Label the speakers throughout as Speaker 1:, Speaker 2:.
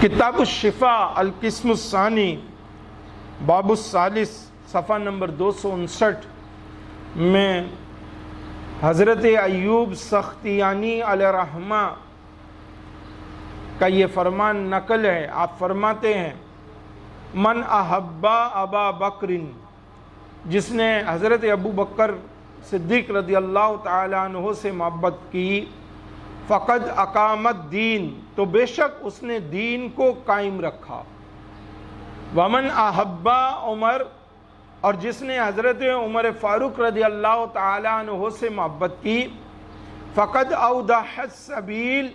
Speaker 1: کتاب الشفا القسم الثانی باب الثالث صفحہ نمبر 259 میں حضرت ایوب سختیانی علیہ الرحمہ کا یہ فرمان نقل ہے۔ آپ فرماتے ہیں من احبا ابا بکر، جس نے حضرت ابو بکر صدیق رضی اللہ تعالیٰ عنہ سے محبت کی، فقد اقامت دین، تو بے شک اس نے دین کو قائم رکھا۔ ومن احبا عمر، اور جس نے حضرت عمر فاروق رضی اللہ تعالیٰ عنہ سے محبت کی، فقد اوضح السبیل،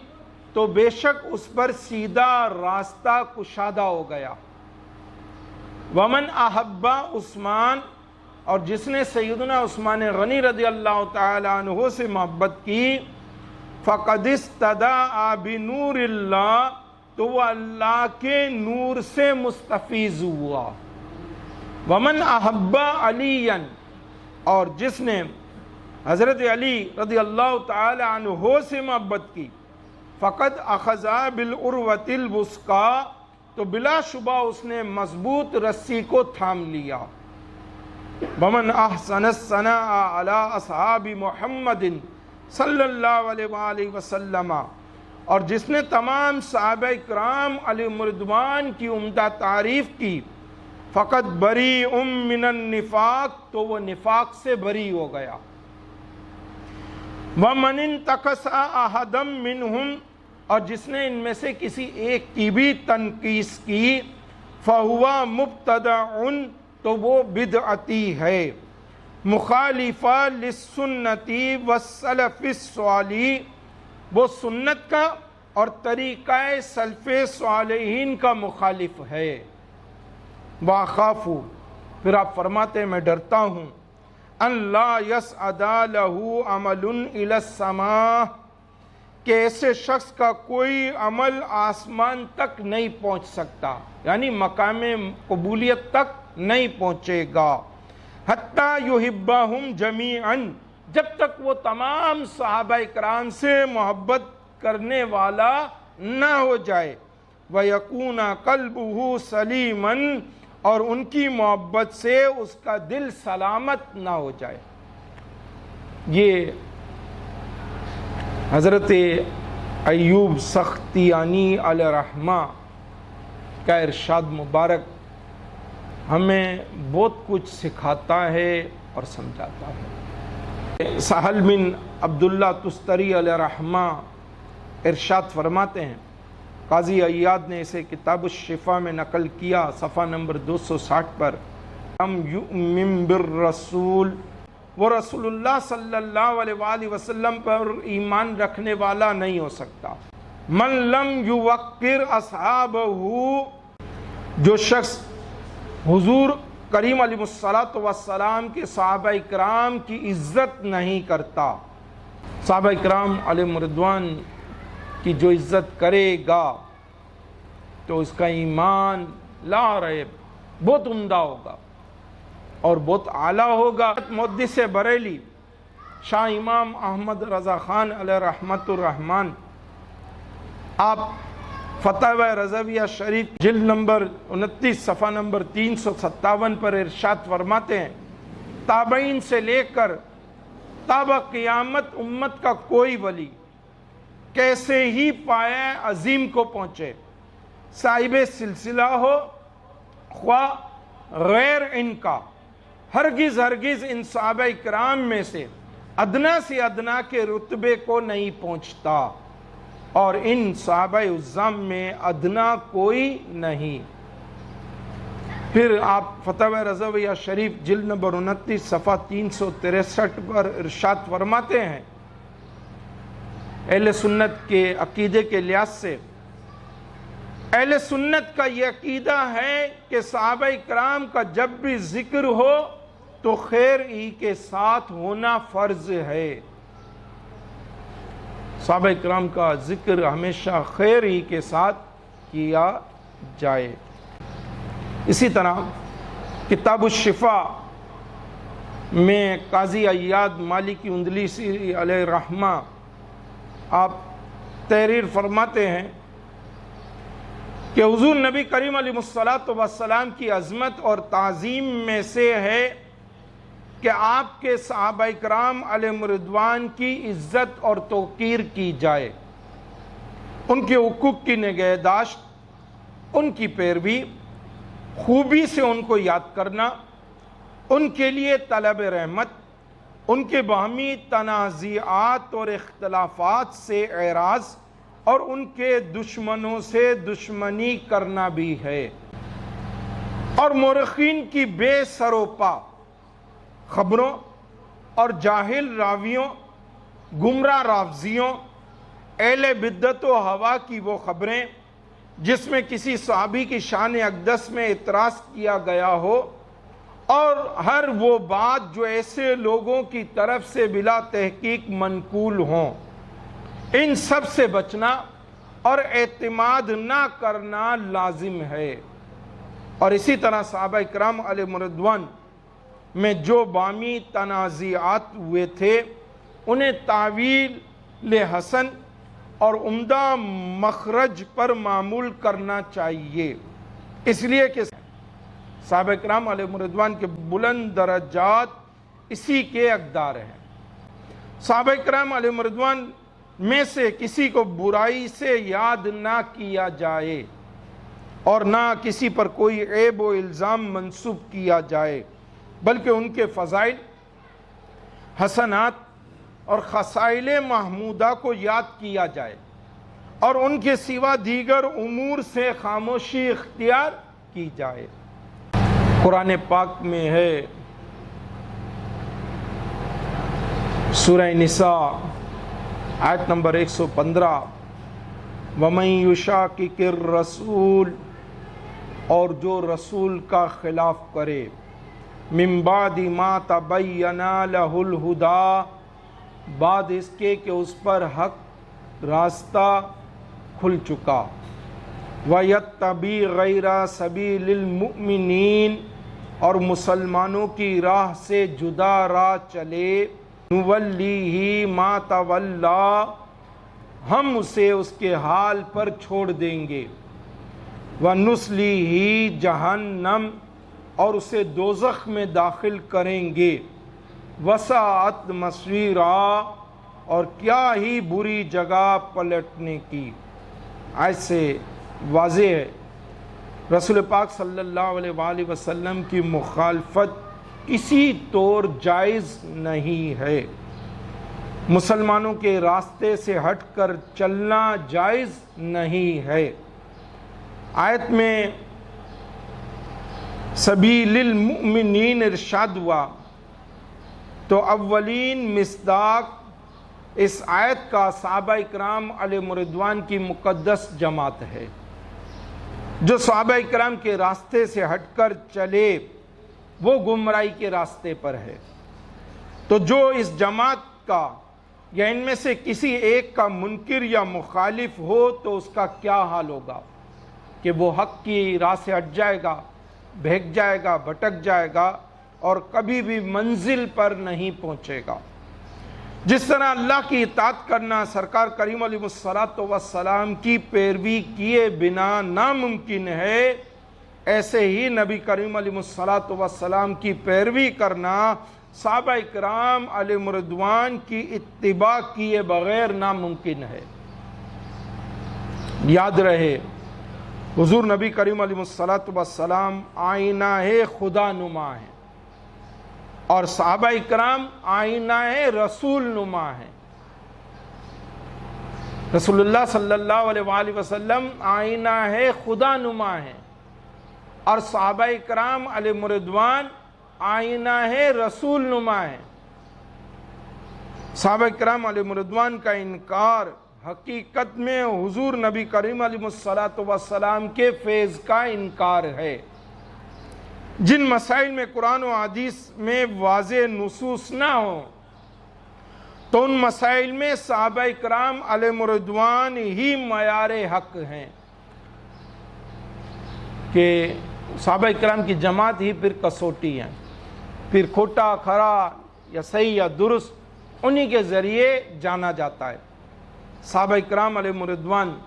Speaker 1: تو بے شک اس پر سیدھا راستہ کشادہ ہو گیا۔ ومن احبا عثمان، اور جس نے سیدنا عثمان غنی رضی اللہ تعالیٰ عنہ سے محبت کی، فقد استدعا بنور اللہ، تو وہ اللہ کے نور سے مستفیض ہوا۔ ومن احبا علی، اور جس نے حضرت علی رضی اللہ تعالی عنہ سے محبت کی، فقد اخذ بالعروۃ الوثقی، تو بلا شبہ اس نے مضبوط رسی کو تھام لیا۔ ومن احسن الثناء علی اصحاب محمد صلی اللہ علیہ وآلہ وسلم، اور جس نے تمام صحابہ اکرام علیہم رضوان کی عمدہ تعریف کی، فقط بریء من النفاق، تو وہ نفاق سے بری ہو گیا۔ ومن انتقص احدا منہم، اور جس نے ان میں سے کسی ایک کی بھی تنقیص کی، فہو مبتدع، تو وہ بدعتی ہے، مخالفہ للسنتی والسلف الصالح، وہ سنت کا اور طریقہ سلف صالحین کا مخالف ہے۔ وَأَخَافُ، پھر آپ فرماتے ہیں میں ڈرتا ہوں، ان لا يسعد له عمل الى السماء، کہ ایسے شخص کا کوئی عمل آسمان تک نہیں پہنچ سکتا، یعنی مقام قبولیت تک نہیں پہنچے گا، حتیٰ یحبہم جمیعا، جب تک وہ تمام صحابہ اکرام سے محبت کرنے والا نہ ہو جائے، وَيَكُونَ قَلْبُهُ سَلِيمًا، اور ان کی محبت سے اس کا دل سلامت نہ ہو جائے۔ یہ حضرت ایوب سختیانی علیہ الرحمہ کا ارشاد مبارک ہمیں بہت کچھ سکھاتا ہے اور سمجھاتا ہے۔ سہل بن عبداللہ تستری علیہ الرحمہ ارشاد فرماتے ہیں، قاضی عیاض نے اسے کتاب الشفا میں نقل کیا، صفحہ نمبر 260 پر، لم یؤمن بالرسول، وہ رسول اللہ صلی اللہ علیہ وآلہ وسلم پر ایمان رکھنے والا نہیں ہو سکتا۔ من لم یوقر اصحابہ، جو شخص حضور کریم علیہ السلام کے صحابہ اکرام کی عزت نہیں کرتا، صحابہ اکرام علیہ رضوان کی جو عزت کرے گا تو اس کا ایمان لا ریب بہت عمدہ ہوگا اور بہت اعلیٰ ہوگا۔ محدث بریلی شاہ امام احمد رضا خان علیہ رحمت الرحمن، آپ فتاوی رضویہ شریف جلد نمبر 29 صفحہ نمبر 357 پر ارشاد فرماتے ہیں، تابعین سے لے کر تابع قیامت امت کا کوئی ولی کیسے ہی پایہ عظیم کو پہنچے، صاحب سلسلہ ہو خواہ غیر ان کا، ہرگز ہرگز ان صحابہ اکرام میں سے ادنا سے ادنا کے رتبے کو نہیں پہنچتا، اور ان صحابہ اعظم میں ادنا کوئی نہیں۔ پھر آپ فتاوی رضویہ شریف جلد نمبر 29 صفحہ 363 پر ارشاد فرماتے ہیں، اہل سنت کے عقیدے کے لحاظ سے اہل سنت کا یہ عقیدہ ہے کہ صحابہ اکرام کا جب بھی ذکر ہو تو خیر ہی کے ساتھ ہونا فرض ہے، صحابہ اکرام کا ذکر ہمیشہ خیر ہی کے ساتھ کیا جائے۔ اسی طرح کتاب الشفا میں قاضی عیاض مالکی اندلسی علیہ الرحمہ آپ تحریر فرماتے ہیں کہ حضور نبی کریم علیہ الصلوۃ والسلام کی عظمت اور تعظیم میں سے ہے کہ آپ کے صحابہ کرام علیہم رضوان کی عزت اور توقیر کی جائے، ان کے حقوق کی نگہداشت، ان کی پیروی، خوبی سے ان کو یاد کرنا، ان کے لیے طلب رحمت، ان کے باہمی تنازعات اور اختلافات سے اعراض اور ان کے دشمنوں سے دشمنی کرنا بھی ہے، اور مورخین کی بے سروپا خبروں اور جاہل راویوں، گمراہ رافضیوں، اہل بدعت و ہوا کی وہ خبریں جس میں کسی صحابی کی شان اقدس میں اعتراض کیا گیا ہو، اور ہر وہ بات جو ایسے لوگوں کی طرف سے بلا تحقیق منقول ہوں، ان سب سے بچنا اور اعتماد نہ کرنا لازم ہے۔ اور اسی طرح صحابہ کرام علیہم رضوان میں جو بامی تنازعات ہوئے تھے انہیں تعویل حسن اور عمدہ مخرج پر معمول کرنا چاہیے، اس لیے کہ صحابہ کرام علیہم رضوان کے بلند درجات اسی کے حقدار ہیں۔ صحابہ کرام علیہم رضوان میں سے کسی کو برائی سے یاد نہ کیا جائے اور نہ کسی پر کوئی عیب و الزام منسوب کیا جائے، بلکہ ان کے فضائل، حسنات اور خصائل محمودہ کو یاد کیا جائے اور ان کے سوا دیگر امور سے خاموشی اختیار کی جائے۔ قرآن پاک میں ہے سورہ نساء آیت نمبر 115، وَمَن يُشَاقِقِ الرَّسُولِ، اور جو رسول کا خلاف کرے، مِن بَعْدِ مَا تَبَيَّنَ لَهُ الْهُدَىٰ، بعد اس کے کہ اس پر حق راستہ کھل چکا، وَيَتَّبِعْ غَيْرَ سَبِيلِ الْمُؤْمِنِينَ، اور مسلمانوں کی راہ سے جدا راہ چلے، نُوَلِّهِ مَا تَوَلَّىٰ، ہم اسے اس کے حال پر چھوڑ دیں گے، وَنُصْلِهِ جَہَنَّمَ، اور اسے دوزخ میں داخل کریں گے، وَسَاءَتْ مَصِيرًا، اور کیا ہی بری جگہ پلٹنے کی۔ ایسے واضح ہے رسول پاک صلی اللہ علیہ وآلہ وسلم کی مخالفت کسی طور جائز نہیں ہے، مسلمانوں کے راستے سے ہٹ کر چلنا جائز نہیں ہے۔ آیت میں سبیل المؤمنین ارشاد ہوا تو اولین مصداق اس آیت کا صحابہ اکرام علیہم رضوان کی مقدس جماعت ہے، جو صحابہ اکرام کے راستے سے ہٹ کر چلے وہ گمراہی کے راستے پر ہے۔ تو جو اس جماعت کا یا ان میں سے کسی ایک کا منکر یا مخالف ہو تو اس کا کیا حال ہوگا کہ وہ حق کی راہ سے ہٹ جائے گا، بہک جائے گا، بھٹک جائے گا اور کبھی بھی منزل پر نہیں پہنچے گا۔ جس طرح اللہ کی اطاعت کرنا سرکار کریم علیہ الصلوۃ والسلام کی پیروی کیے بنا ناممکن ہے، ایسے ہی نبی کریم علیہ الصلوۃ والسلام کی پیروی کرنا صحابہ اکرام علیہم رضوان کی اتباع کیے بغیر ناممکن ہے۔ یاد رہے حضور نبی کریم علیہ الصلوۃ والسلام آئینہ خدا نما ہیں اور صحابہ اکرام آئینہ رسول نما ہیں۔ رسول اللہ صلی اللہ علیہ وآلہ وسلم آئینہ خدا نما ہیں اور صحابہ اکرام علیہم رضوان آئینہ رسول نما ہیں۔ صحابہ اکرام علیہم رضوان کا انکار حقیقت میں حضور نبی کریم علیہ الصلوۃ والسلام کے فیض کا انکار ہے۔ جن مسائل میں قرآن و حدیث میں واضح نصوص نہ ہوں تو ان مسائل میں صحابہ اکرام علیہم رضوان ہی معیار حق ہیں، کہ صحابہ اکرام کی جماعت ہی پھر کسوٹی ہیں، پھر کھوٹا کھرا یا صحیح یا درست انہی کے ذریعے جانا جاتا ہے۔ صحابہ اکرام علیہم رضوان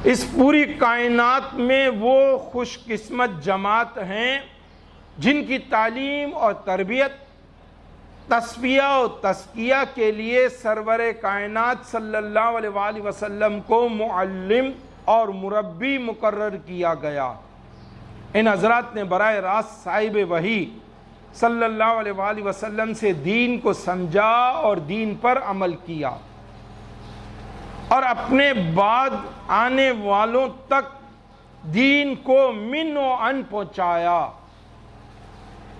Speaker 1: اس پوری کائنات میں وہ خوش قسمت جماعت ہیں جن کی تعلیم اور تربیت، تصفیہ و تزکیہ کے لیے سرور کائنات صلی اللہ علیہ وآلہ وسلم کو معلم اور مربی مقرر کیا گیا۔ ان حضرات نے براہ راست صاحب وحی صلی اللہ علیہ وآلہ وسلم سے دین کو سمجھا اور دین پر عمل کیا، اور اپنے بعد آنے والوں تک دین کو من و ان پہنچایا۔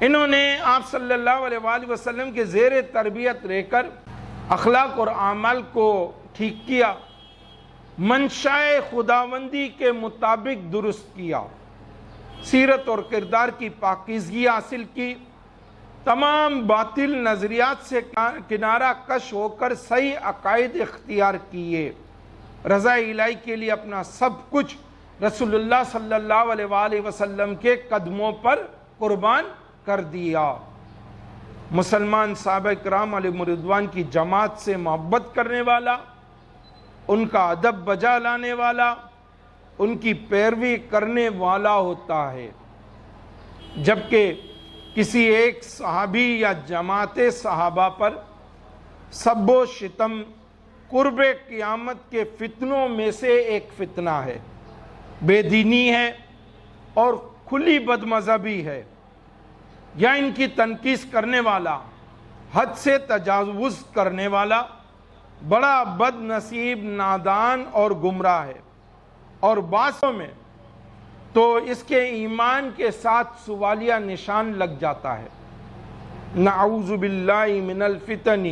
Speaker 1: انہوں نے آپ صلی اللہ علیہ وآلہ وسلم کے زیر تربیت رہ کر اخلاق اور اعمال کو ٹھیک کیا، منشاء خداوندی کے مطابق درست کیا، سیرت اور کردار کی پاکیزگی حاصل کی، تمام باطل نظریات سے کنارہ کش ہو کر صحیح عقائد اختیار کیے، رضا الہی کے لیے اپنا سب کچھ رسول اللہ صلی اللہ علیہ وآلہ وسلم کے قدموں پر قربان کر دیا۔ مسلمان صحابہ کرام علیہ رضوان کی جماعت سے محبت کرنے والا، ان کا ادب بجا لانے والا، ان کی پیروی کرنے والا ہوتا ہے، جبکہ کسی ایک صحابی یا جماعت صحابہ پر سب و شتم قرب قیامت کے فتنوں میں سے ایک فتنہ ہے، بے دینی ہے اور کھلی بد مذہبی ہے، یا ان کی تنقیص کرنے والا، حد سے تجاوز کرنے والا بڑا بد نصیب، نادان اور گمراہ ہے، اور بعضوں میں تو اس کے ایمان کے ساتھ سوالیہ نشان لگ جاتا ہے۔ نعوذ باللہ من الفتن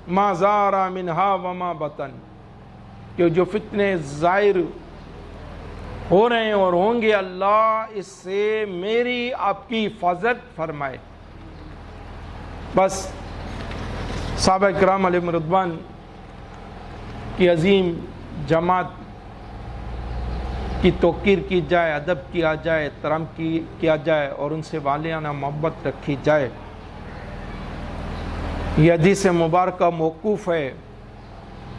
Speaker 1: ما ظہر منہا وما بطن، کہ جو فتنے ظاہر ہو رہے ہیں اور ہوں گے، اللہ اس سے میری آپ کی حفاظت فرمائے۔ بس صحابہ کرام علیہ رضوان کی عظیم جماعت کی توقیر کی جائے، ادب کیا جائے، احترام کیا جائے، اور ان سے والہانہ محبت رکھی جائے۔ یہ حدیث مبارکہ موقوف ہے،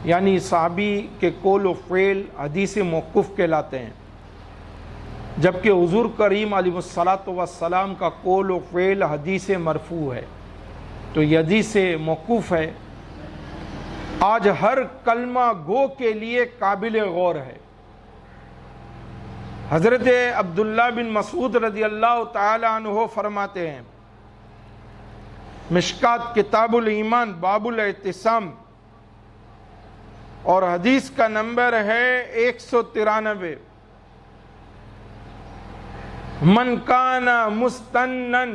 Speaker 1: یعنی صحابی کے قول و فعل حدیث موقوف کہلاتے ہیں، جبکہ حضور کریم علیہ الصلاۃ والسلام کا قول و فعل حدیث مرفوع ہے، تو یہ حدیث موقوف ہے، آج ہر کلمہ گو کے لیے قابل غور ہے۔ حضرت عبداللہ بن مسعود رضی اللہ تعالی عنہ فرماتے ہیں، مشکات کتاب الایمان باب الاعتصام، اور حدیث کا نمبر ہے 193، من کان مستنن،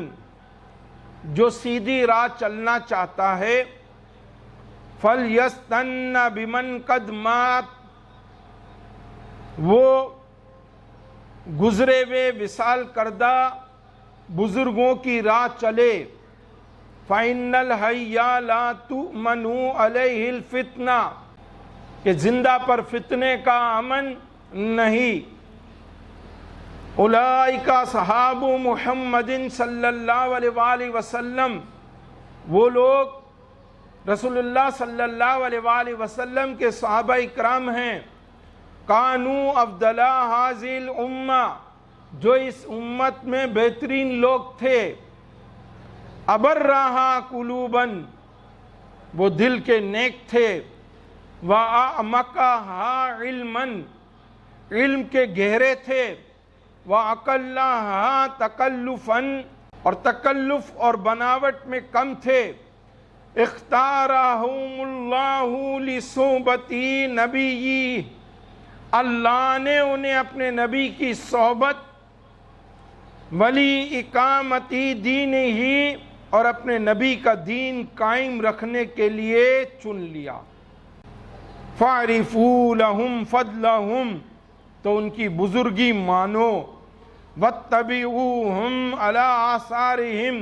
Speaker 1: جو سیدھی راہ چلنا چاہتا ہے، فَلْيَسْتَنَّ بِمَنْ قَدْ مَاتَ، وہ گزرے ہوئے وصال کردہ بزرگوں کی راہ چلے، فَإِنَّ الْحَيَّ لَا تُؤْمَنُ عَلَيْهِ الْفِتْنَةِ، کہ زندہ پر فتنے کا امن نہیں۔ اولئک اصحاب محمد صلی اللہ علیہ وآلہ وسلم، وہ لوگ رسول اللہ صلی اللہ علیہ وآلہ وسلم کے صحابہ اکرام ہیں، کانو افضل ھذہ الامہ، جو اس امت میں بہترین لوگ تھے، ابرھا قلوبا، وہ دل کے نیک تھے، واعمقھا علما، علم کے گہرے تھے، واقلھا تکلفا، اور تکلف اور بناوٹ میں کم تھے، اختارہم اللہ لصحبت نبیہ، اللہ نے انہیں اپنے نبی کی صحبت، ولی اقامتی دین ہی، اور اپنے نبی کا دین قائم رکھنے کے لیے چن لیا۔ فَاعْرِفُوا لَهُمْ فَضْلَهُمْ، تو ان کی بزرگی مانو، وَاتَّبِعُوهُمْ عَلَىٰ آثَارِهِمْ،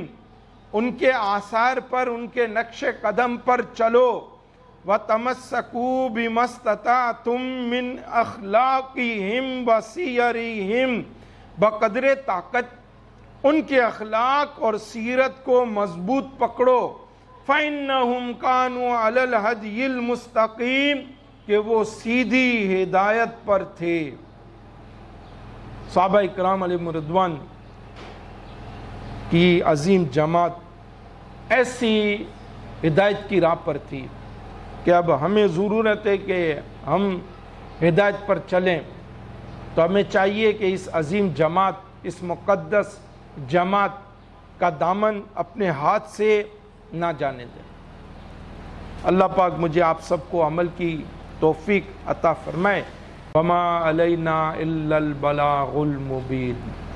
Speaker 1: ان کے آثار پر، ان کے نقش قدم پر چلو، وَتَمَسَّكُوا بِمَا اسْتَطَعْتُم مِّنْ أَخْلَاقِهِمْ وَسِيَرِهِمْ، بقدر طاقت ان کے اخلاق اور سیرت کو مضبوط پکڑو، فَإِنَّهُمْ كَانُوا عَلَى الْهَدْيِ الْمُسْتَقِيمِ، کہ وہ سیدھی ہدایت پر تھے۔ صحابہ اکرام علیہ رضوان کی عظیم جماعت ایسی ہدایت کی راہ پر تھی کہ اب ہمیں ضرورت ہے کہ ہم ہدایت پر چلیں، تو ہمیں چاہیے کہ اس عظیم جماعت، اس مقدس جماعت کا دامن اپنے ہاتھ سے نہ جانے دیں۔ اللہ پاک مجھے آپ سب کو عمل کی توفیق عطا فرمائے۔ وما علینا الا البلاغ المبین۔